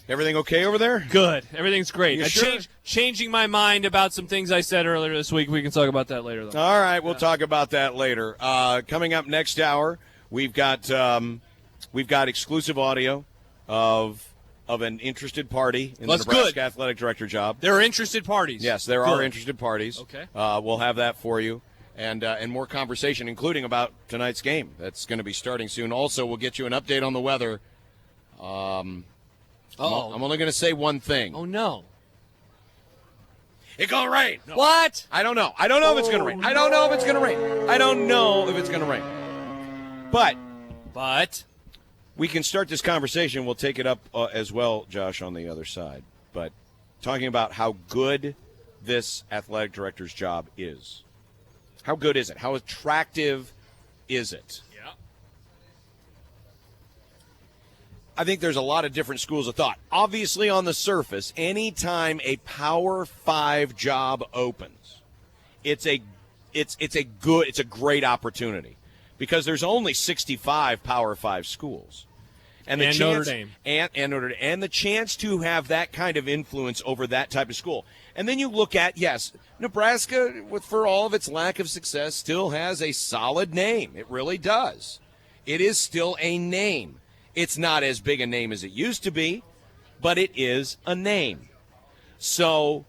Everything okay over there? Good. Everything's great. Sure? Changing my mind about some things I said earlier this week. We can talk about that later, though. All right, we'll talk about that later. Coming up next hour, we've got exclusive audio of an interested party in the Nebraska athletic director job. There are interested parties. Yes, there are interested parties. Okay. We'll have that for you. And more conversation, including about tonight's game. That's going to be starting soon. Also, we'll get you an update on the weather. I'm only going to say one thing. Oh, no. It's going to rain. No. What? I don't know. I don't know if it's going to rain. I don't know if it's going to rain. I don't know if it's going to rain. But we can start this conversation. We'll take it up as well, Josh, on the other side. But talking about how good this athletic director's job is. How good is it? How attractive is it? Yeah. I think there's a lot of different schools of thought. Obviously, on the surface, anytime a Power 5 job opens, it's a great opportunity because there's only 65 Power 5 schools. And Notre Dame. And Notre Dame. And the chance to have that kind of influence over that type of school. And then you look at, yes, Nebraska, for all of its lack of success, still has a solid name. It really does. It is still a name. It's not as big a name as it used to be, but it is a name. So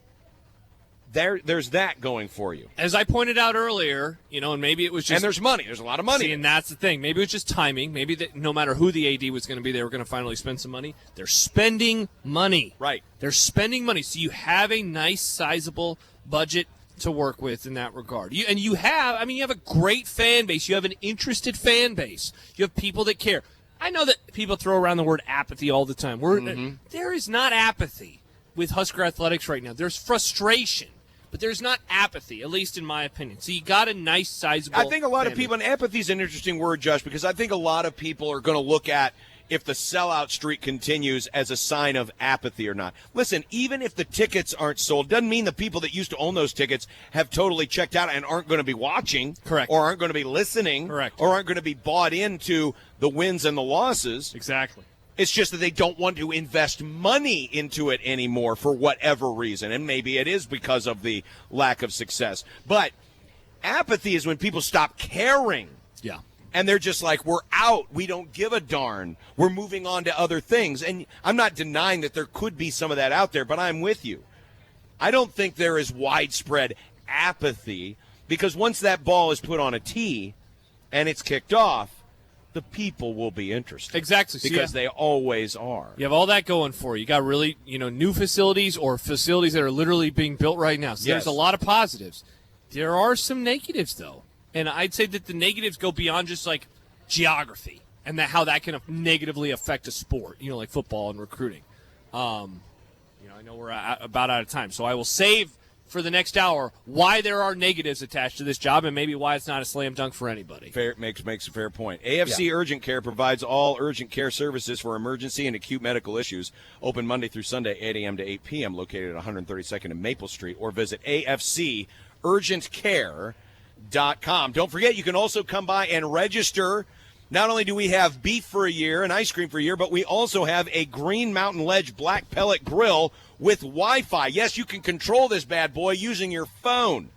there's that going for you. As I pointed out earlier, and maybe it was just... And there's money. There's a lot of money. See, and that's the thing. Maybe it was just timing. Maybe no matter who the AD was going to be, they were going to finally spend some money. They're spending money. Right. They're spending money. So you have a nice, sizable budget to work with in that regard. You have a great fan base. You have an interested fan base. You have people that care. I know that people throw around the word apathy all the time. There is not apathy with Husker Athletics right now. There's frustration. But there's not apathy, at least in my opinion. So you got a nice, sizable... I think a lot of people, and apathy is an interesting word, Josh, because I think a lot of people are going to look at if the sellout streak continues as a sign of apathy or not. Listen, even if the tickets aren't sold, doesn't mean the people that used to own those tickets have totally checked out and aren't going to be watching. Correct. Or aren't going to be listening. Correct. Or aren't going to be bought into the wins and the losses. Exactly. It's just that they don't want to invest money into it anymore for whatever reason. And maybe it is because of the lack of success. But apathy is when people stop caring. Yeah. And they're just like, we're out. We don't give a darn. We're moving on to other things. And I'm not denying that there could be some of that out there, but I'm with you. I don't think there is widespread apathy because once that ball is put on a tee and it's kicked off, the people will be interested. Exactly. Because they always are. You have all that going for you. You got really, new facilities or facilities that are literally being built right now. So There's a lot of positives. There are some negatives, though. And I'd say that the negatives go beyond just, like, geography and how that can negatively affect a sport, like football and recruiting. I know we're about out of time. So I will save for the next hour why there are negatives attached to this job and maybe why it's not a slam dunk for anybody. Makes a fair point. AFC Urgent Care provides all urgent care services for emergency and acute medical issues. Open Monday through Sunday, 8 a.m. to 8 p.m., located at 132nd and Maple Street, or visit afcurgentcare.com. Don't forget, you can also come by and register. Not only do we have beef for a year and ice cream for a year, but we also have a Green Mountain Ledge black pellet grill with Wi-Fi. Yes, you can control this bad boy using your phone.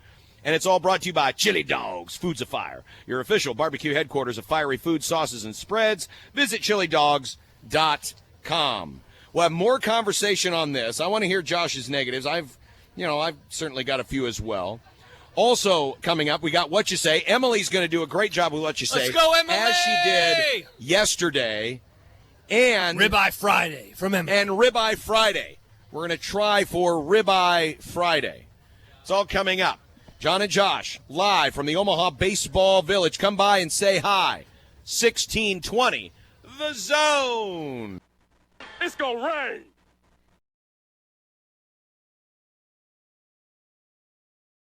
And it's all brought to you by Chili Dogs, Foods of Fire, your official barbecue headquarters of fiery food, sauces, and spreads. Visit chilidogs.com. We'll have more conversation on this. I want to hear Josh's negatives. I've certainly got a few as well. Also, coming up, we got What You Say. Emily's going to do a great job with What You Say. Let's go, Emily! As she did yesterday. And Ribeye Friday from Emily. And Ribeye Friday. We're going to try for Ribeye Friday. It's all coming up. John and Josh, live from the Omaha Baseball Village. Come by and say hi. 1620, The Zone. It's going to rain.